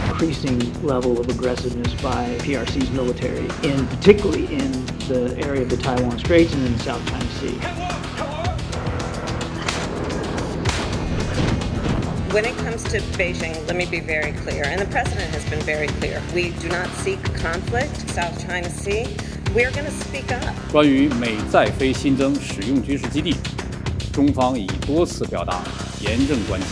Increasing level of aggressiveness by PRC's military, particularly in the area of the Taiwan Straits and in the South China Sea. When it comes to Beijing, let me be very clear, and the President has been very clear, we do not seek conflict, South China Sea. We're going to speak up. 关于美在非新增使用军事基地，中方已多次表达严正关切。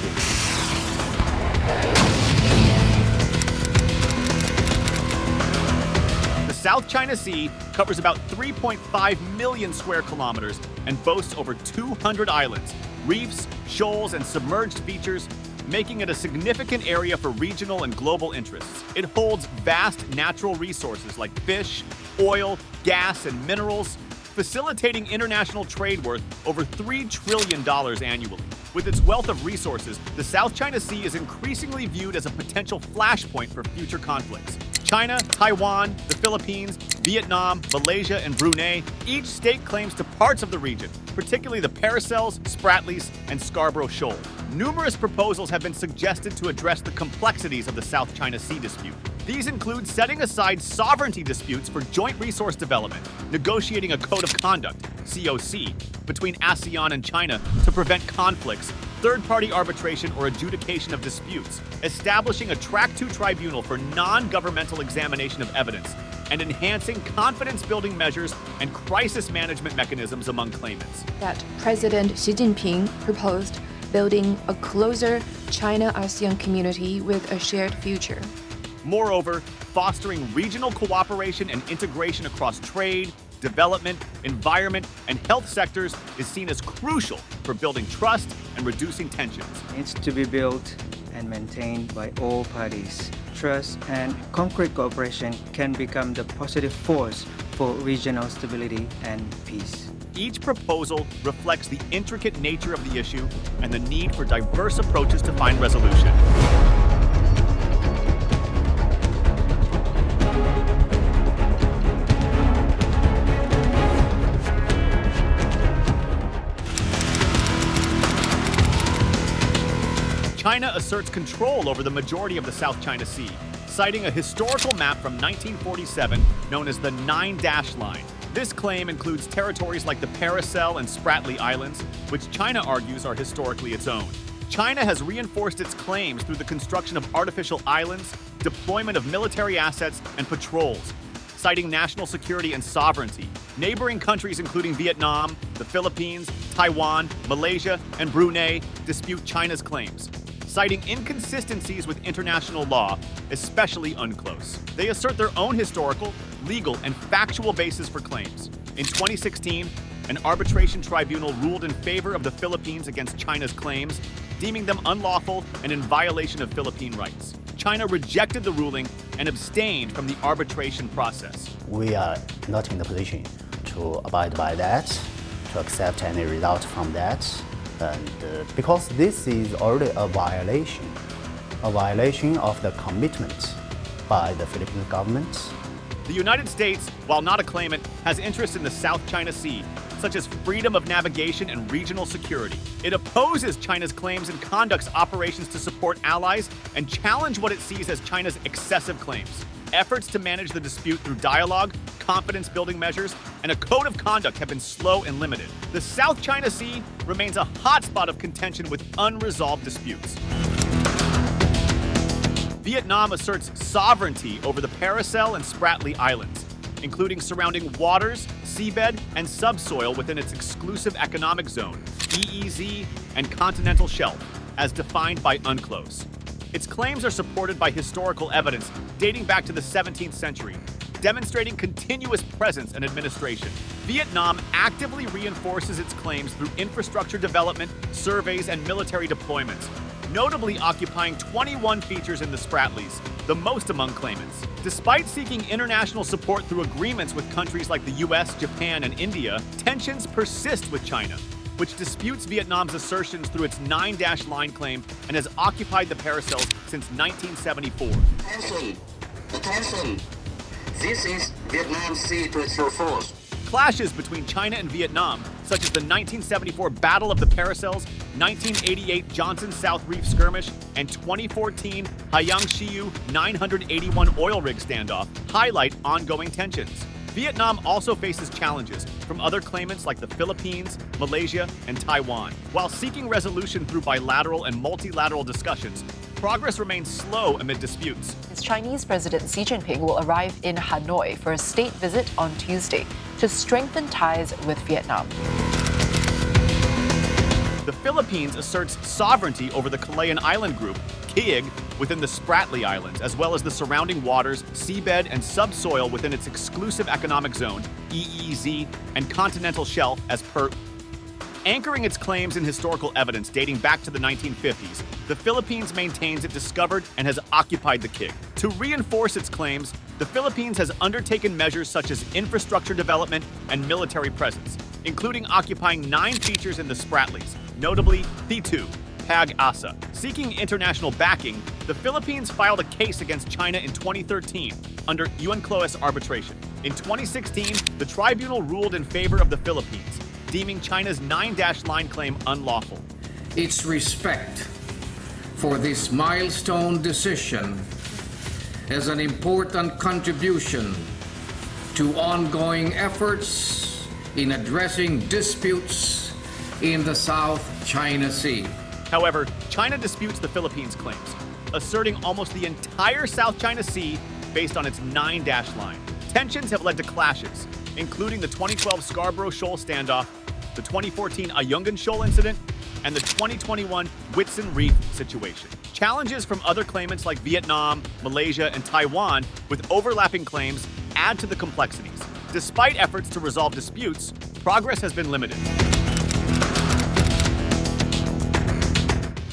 The South China Sea covers about 3.5 million square kilometers and boasts over 200 islands, reefs, shoals, and submerged features, making it a significant area for regional and global interests. It holds vast natural resources like fish, oil, gas, and minerals, facilitating international trade worth over $3 trillion annually. With its wealth of resources, the South China Sea is increasingly viewed as a potential flashpoint for future conflicts. China, Taiwan, the Philippines, Vietnam, Malaysia, and Brunei, each state claims to parts of the region, particularly the Paracels, Spratlys, and Scarborough Shoal. Numerous proposals have been suggested to address the complexities of the South China Sea dispute. These include setting aside sovereignty disputes for joint resource development, negotiating a code of conduct, COC, between ASEAN and China to prevent conflicts, third-party arbitration or adjudication of disputes, establishing a Track 2 tribunal for non-governmental examination of evidence, and enhancing confidence-building measures and crisis management mechanisms among claimants. That President Xi Jinping proposed building a closer China-ASEAN community with a shared future. Moreover, fostering regional cooperation and integration across trade, development, environment, and health sectors is seen as crucial for building trust and reducing tensions. Needs to be built and maintained by all parties. Trust and concrete cooperation can become the positive force for regional stability and peace. Each proposal reflects the intricate nature of the issue and the need for diverse approaches to find resolution. China asserts control over the majority of the South China Sea, citing a historical map from 1947 known as the Nine-Dash Line. This claim includes territories like the Paracel and Spratly Islands, which China argues are historically its own. China has reinforced its claims through the construction of artificial islands, deployment of military assets, and patrols, citing national security and sovereignty. Neighboring countries including Vietnam, the Philippines, Taiwan, Malaysia, and Brunei dispute China's claims, citing inconsistencies with international law, especially UNCLOS. They assert their own historical, legal, and factual basis for claims. In 2016, an arbitration tribunal ruled in favor of the Philippines against China's claims, deeming them unlawful and in violation of Philippine rights. China rejected the ruling and abstained from the arbitration process. We are not in the position to abide by that, to accept any result from that. And because this is already a violation of the commitment by the Philippine government. The United States, while not a claimant, has interests in the South China Sea, such as freedom of navigation and regional security. It opposes China's claims and conducts operations to support allies and challenge what it sees as China's excessive claims. Efforts to manage the dispute through dialogue, confidence-building measures, and a code of conduct have been slow and limited. The South China Sea remains a hotspot of contention with unresolved disputes. Vietnam asserts sovereignty over the Paracel and Spratly Islands, including surrounding waters, seabed, and subsoil within its exclusive economic zone, EEZ, and continental shelf, as defined by UNCLOS. Its claims are supported by historical evidence dating back to the 17th century, demonstrating continuous presence and administration. Vietnam actively reinforces its claims through infrastructure development, surveys, and military deployments, notably occupying 21 features in the Spratlys, the most among claimants. Despite seeking international support through agreements with countries like the US, Japan, and India, tensions persist with China, which disputes Vietnam's assertions through its Nine-Dash Line claim and has occupied the Paracels since 1974. Attention! This is Vietnam Sea to its full force. Clashes between China and Vietnam, such as the 1974 Battle of the Paracels, 1988 Johnson South Reef skirmish, and 2014 Haiyang-Shiyu 981 oil rig standoff highlight ongoing tensions. Vietnam also faces challenges from other claimants like the Philippines, Malaysia, and Taiwan. While seeking resolution through bilateral and multilateral discussions, progress remains slow amid disputes. Chinese President Xi Jinping will arrive in Hanoi for a state visit on Tuesday to strengthen ties with Vietnam. The Philippines asserts sovereignty over the Calayan Island group, KIG, within the Spratly Islands, as well as the surrounding waters, seabed, and subsoil within its exclusive economic zone, EEZ, and continental shelf as per. Anchoring its claims in historical evidence dating back to the 1950s, the Philippines maintains it discovered and has occupied the KIG. To reinforce its claims, the Philippines has undertaken measures such as infrastructure development and military presence, including occupying 9 features in the Spratlys, notably T2, Pag-asa. Seeking international backing, the Philippines filed a case against China in 2013 under UNCLOS arbitration. In 2016, the tribunal ruled in favor of the Philippines, deeming China's 9-line claim unlawful. Its respect for this milestone decision as an important contribution to ongoing efforts in addressing disputes in the South China Sea. However, China disputes the Philippines' claims, asserting almost the entire South China Sea based on its 9-line. Tensions have led to clashes, including the 2012 Scarborough Shoal standoff, the 2014 Ayungin Shoal incident, and the 2021 Whitsun Reef situation. Challenges from other claimants like Vietnam, Malaysia, and Taiwan with overlapping claims add to the complexities. Despite efforts to resolve disputes, progress has been limited.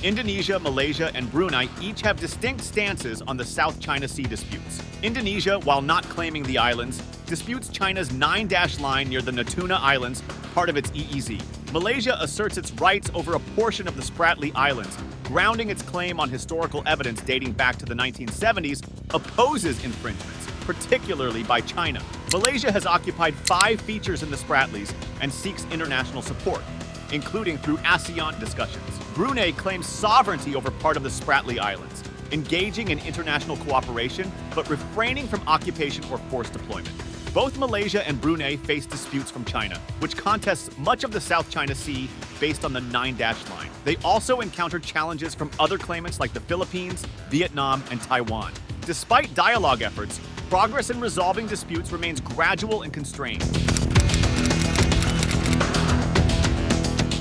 Indonesia, Malaysia, and Brunei each have distinct stances on the South China Sea disputes. Indonesia, while not claiming the islands, disputes China's 9-line near the Natuna Islands, part of its EEZ. Malaysia asserts its rights over a portion of the Spratly Islands, grounding its claim on historical evidence dating back to the 1970s, opposes infringements, particularly by China. Malaysia has occupied 5 features in the Spratlys and seeks international support, including through ASEAN discussions. Brunei claims sovereignty over part of the Spratly Islands, engaging in international cooperation, but refraining from occupation or forced deployment. Both Malaysia and Brunei face disputes from China, which contests much of the South China Sea based on the 9-line. They also encounter challenges from other claimants like the Philippines, Vietnam, and Taiwan. Despite dialogue efforts, progress in resolving disputes remains gradual and constrained.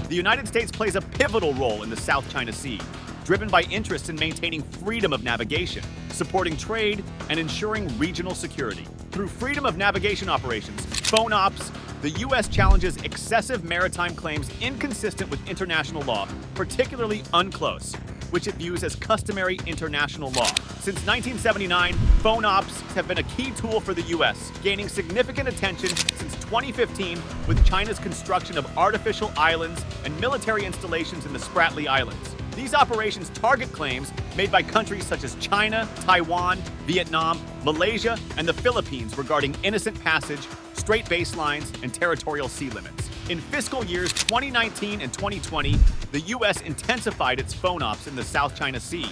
The United States plays a pivotal role in the South China Sea, driven by interest in maintaining freedom of navigation, supporting trade, and ensuring regional security. Through freedom of navigation operations, FONOPS, the U.S. challenges excessive maritime claims inconsistent with international law, particularly UNCLOS, which it views as customary international law. Since 1979, FONOPS have been a key tool for the U.S., gaining significant attention since 2015 with China's construction of artificial islands and military installations in the Spratly Islands. These operations target claims made by countries such as China, Taiwan, Vietnam, Malaysia, and the Philippines regarding innocent passage, straight baselines, and territorial sea limits. In fiscal years 2019 and 2020, the U.S. intensified its FONOPS in the South China Sea,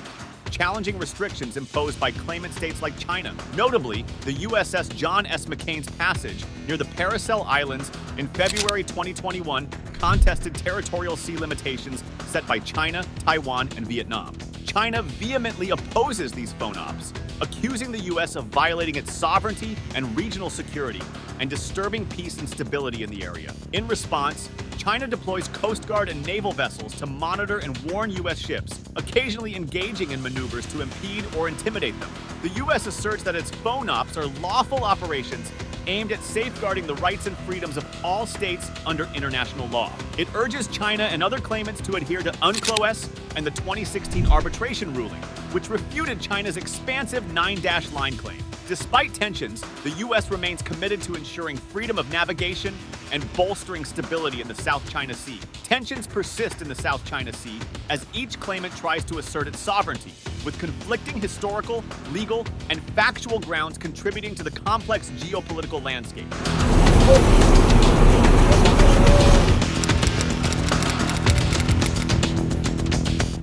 challenging restrictions imposed by claimant states like China. Notably, the USS John S. McCain's passage near the Paracel Islands in February 2021 contested territorial sea limitations set by China, Taiwan, and Vietnam. China vehemently opposes these FONOPS, accusing the U.S. of violating its sovereignty and regional security and disturbing peace and stability in the area. In response, China deploys Coast Guard and naval vessels to monitor and warn U.S. ships, occasionally engaging in maneuvers to impede or intimidate them. The U.S. asserts that its FONOPS are lawful operations aimed at safeguarding the rights and freedoms of all states under international law. It urges China and other claimants to adhere to UNCLOS and the 2016 arbitration ruling, which refuted China's expansive 9-line claim. Despite tensions, the U.S. remains committed to ensuring freedom of navigation and bolstering stability in the South China Sea. Tensions persist in the South China Sea as each claimant tries to assert its sovereignty, with conflicting historical, legal, and factual grounds contributing to the complex geopolitical landscape.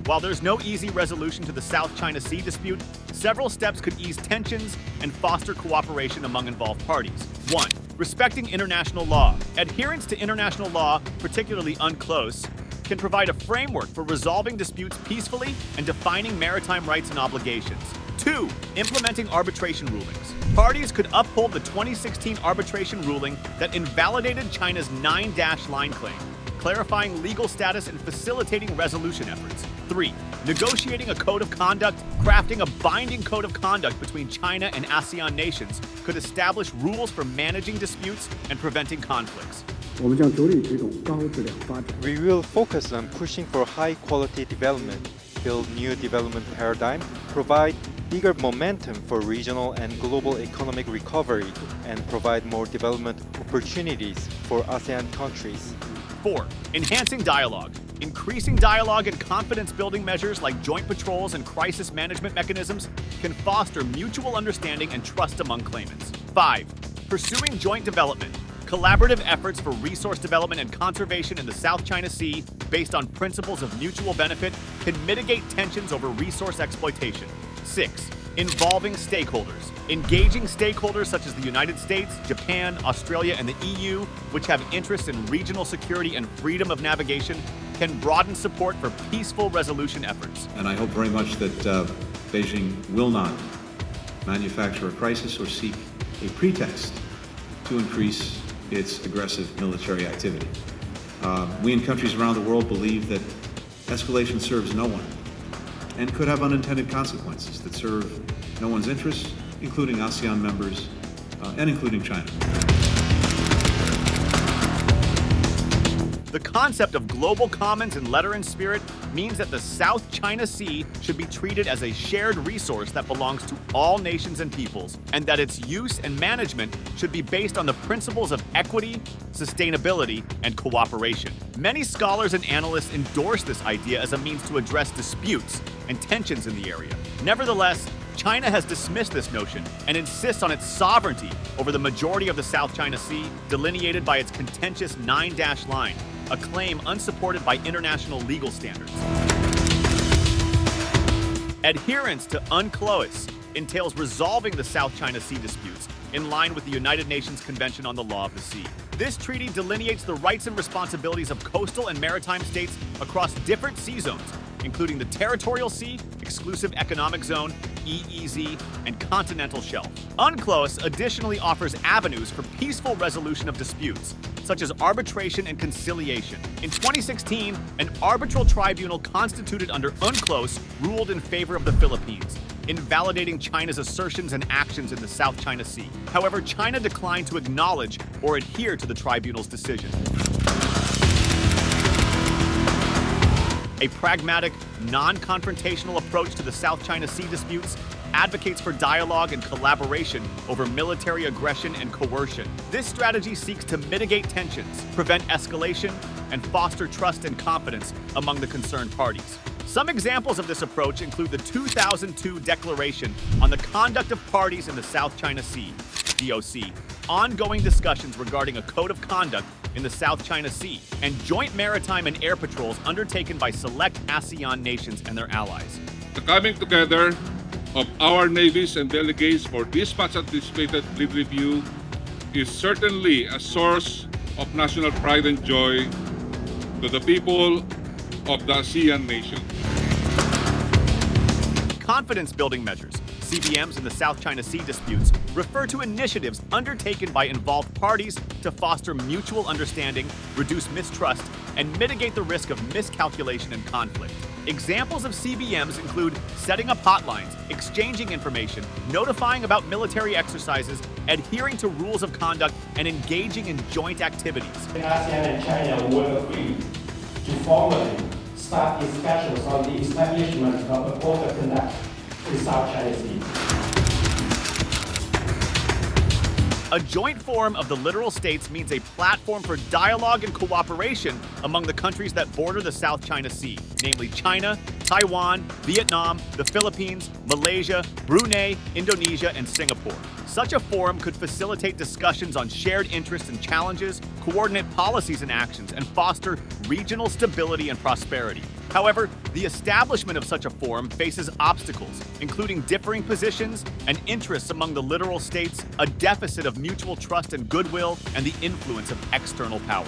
While there's no easy resolution to the South China Sea dispute, several steps could ease tensions and foster cooperation among involved parties. 1. Respecting international law. Adherence to international law, particularly UNCLOS, can provide a framework for resolving disputes peacefully and defining maritime rights and obligations. 2. Implementing arbitration rulings. Parties could uphold the 2016 arbitration ruling that invalidated China's 9-line claim, clarifying legal status and facilitating resolution efforts. 3. Negotiating a code of conduct. Crafting a binding code of conduct between China and ASEAN nations could establish rules for managing disputes and preventing conflicts. We will focus on pushing for high-quality development, build new development paradigm, provide bigger momentum for regional and global economic recovery, and provide more development opportunities for ASEAN countries. 4. Enhancing dialogue. Increasing dialogue and confidence-building measures like joint patrols and crisis management mechanisms can foster mutual understanding and trust among claimants. 5. Pursuing joint development. Collaborative efforts for resource development and conservation in the South China Sea, based on principles of mutual benefit, can mitigate tensions over resource exploitation. 6. Involving stakeholders. Engaging stakeholders such as the United States, Japan, Australia, and the EU, which have interests in regional security and freedom of navigation, can broaden support for peaceful resolution efforts. And I hope very much that Beijing will not manufacture a crisis or seek a pretext to increase its aggressive military activity. We in countries around the world believe that escalation serves no one and could have unintended consequences that serve no one's interests, including ASEAN members and including China. The concept of global commons in letter and spirit means that the South China Sea should be treated as a shared resource that belongs to all nations and peoples, and that its use and management should be based on the principles of equity, sustainability, and cooperation. Many scholars and analysts endorse this idea as a means to address disputes and tensions in the area. Nevertheless, China has dismissed this notion and insists on its sovereignty over the majority of the South China Sea, delineated by its contentious 9-line, a claim unsupported by international legal standards. Adherence to UNCLOS entails resolving the South China Sea disputes in line with the United Nations Convention on the Law of the Sea. This treaty delineates the rights and responsibilities of coastal and maritime states across different sea zones, including the Territorial Sea, Exclusive Economic Zone, EEZ, and Continental Shelf. UNCLOS additionally offers avenues for peaceful resolution of disputes, such as arbitration and conciliation. In 2016, an arbitral tribunal constituted under UNCLOS ruled in favor of the Philippines, invalidating China's assertions and actions in the South China Sea. However, China declined to acknowledge or adhere to the tribunal's decision. A pragmatic, non-confrontational approach to the South China Sea disputes advocates for dialogue and collaboration over military aggression and coercion. This strategy seeks to mitigate tensions, prevent escalation, and foster trust and confidence among the concerned parties. Some examples of this approach include the 2002 Declaration on the Conduct of Parties in the South China Sea, DOC, ongoing discussions regarding a code of conduct in the South China Sea, and joint maritime and air patrols undertaken by select ASEAN nations and their allies. The coming together of our navies and delegates for this much anticipated fleet review is certainly a source of national pride and joy to the people of the ASEAN nation. Confidence-building measures, CBMs in the South China Sea disputes, refer to initiatives undertaken by involved parties to foster mutual understanding, reduce mistrust, and mitigate the risk of miscalculation and conflict. Examples of CBMs include setting up hotlines, exchanging information, notifying about military exercises, adhering to rules of conduct, and engaging in joint activities. ASEAN and China will agree to formally start discussions on the establishment of a code of conduct in South China Sea. A joint forum of the littoral states means a platform for dialogue and cooperation among the countries that border the South China Sea, namely China, Taiwan, Vietnam, the Philippines, Malaysia, Brunei, Indonesia, and Singapore. Such a forum could facilitate discussions on shared interests and challenges, coordinate policies and actions, and foster regional stability and prosperity. However, the establishment of such a forum faces obstacles, including differing positions and interests among the littoral states, a deficit of mutual trust and goodwill, and the influence of external powers.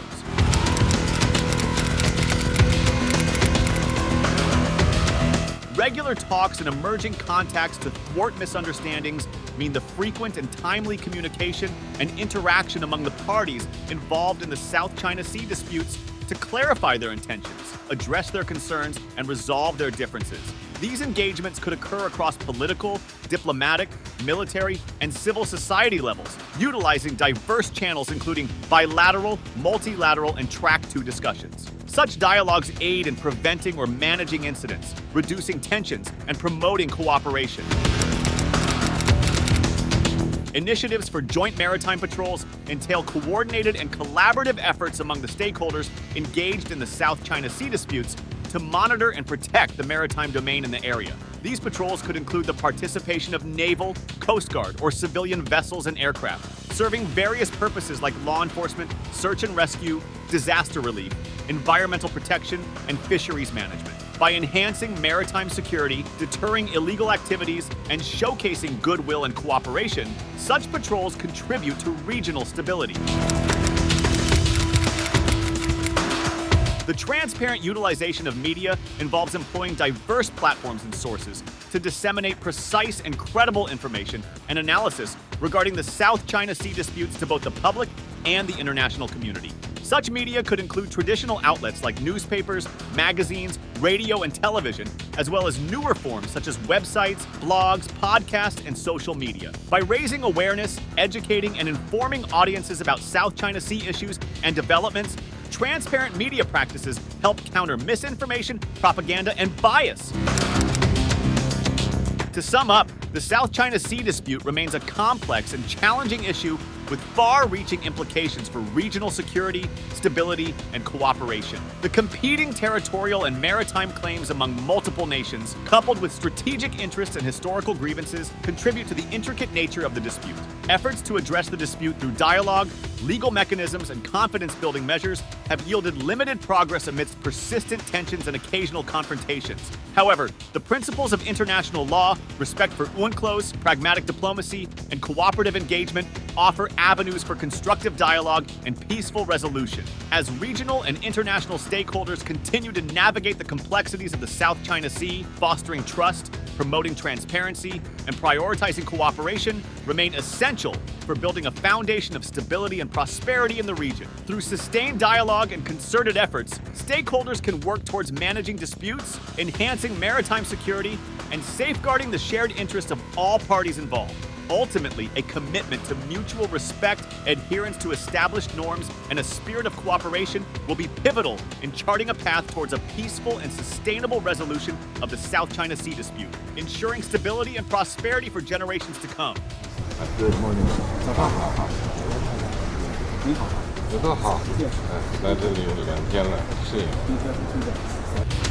Regular talks and emerging contacts to thwart misunderstandings mean the frequent and timely communication and interaction among the parties involved in the South China Sea disputes to clarify their intentions, address their concerns, and resolve their differences. These engagements could occur across political, diplomatic, military, and civil society levels, utilizing diverse channels including bilateral, multilateral, and Track 2 discussions. Such dialogues aid in preventing or managing incidents, reducing tensions, and promoting cooperation. Initiatives for joint maritime patrols entail coordinated and collaborative efforts among the stakeholders engaged in the South China Sea disputes to monitor and protect the maritime domain in the area. These patrols could include the participation of naval, coast guard, or civilian vessels and aircraft, serving various purposes like law enforcement, search and rescue, disaster relief, environmental protection, and fisheries management. By enhancing maritime security, deterring illegal activities, and showcasing goodwill and cooperation, such patrols contribute to regional stability. The transparent utilization of media involves employing diverse platforms and sources to disseminate precise and credible information and analysis regarding the South China Sea disputes to both the public and the international community. Such media could include traditional outlets like newspapers, magazines, radio, and television, as well as newer forms such as websites, blogs, podcasts, and social media. By raising awareness, educating, and informing audiences about South China Sea issues and developments, transparent media practices help counter misinformation, propaganda, and bias. To sum up, the South China Sea dispute remains a complex and challenging issue with far-reaching implications for regional security, stability, and cooperation. The competing territorial and maritime claims among multiple nations, coupled with strategic interests and historical grievances, contribute to the intricate nature of the dispute. Efforts to address the dispute through dialogue, legal mechanisms, and confidence-building measures have yielded limited progress amidst persistent tensions and occasional confrontations. However, the principles of international law, respect for UNCLOS, pragmatic diplomacy, and cooperative engagement offer avenues for constructive dialogue and peaceful resolution. As regional and international stakeholders continue to navigate the complexities of the South China Sea, fostering trust, promoting transparency, and prioritizing cooperation remain essential for building a foundation of stability and prosperity in the region. Through sustained dialogue and concerted efforts, stakeholders can work towards managing disputes, enhancing maritime security, and safeguarding the shared interests of all parties involved. Ultimately, a commitment to mutual respect, adherence to established norms, and a spirit of cooperation will be pivotal in charting a path towards a peaceful and sustainable resolution of the South China Sea dispute, ensuring stability and prosperity for generations to come. Good morning. 早上好。你好。有多好？来这里有2天了，适应。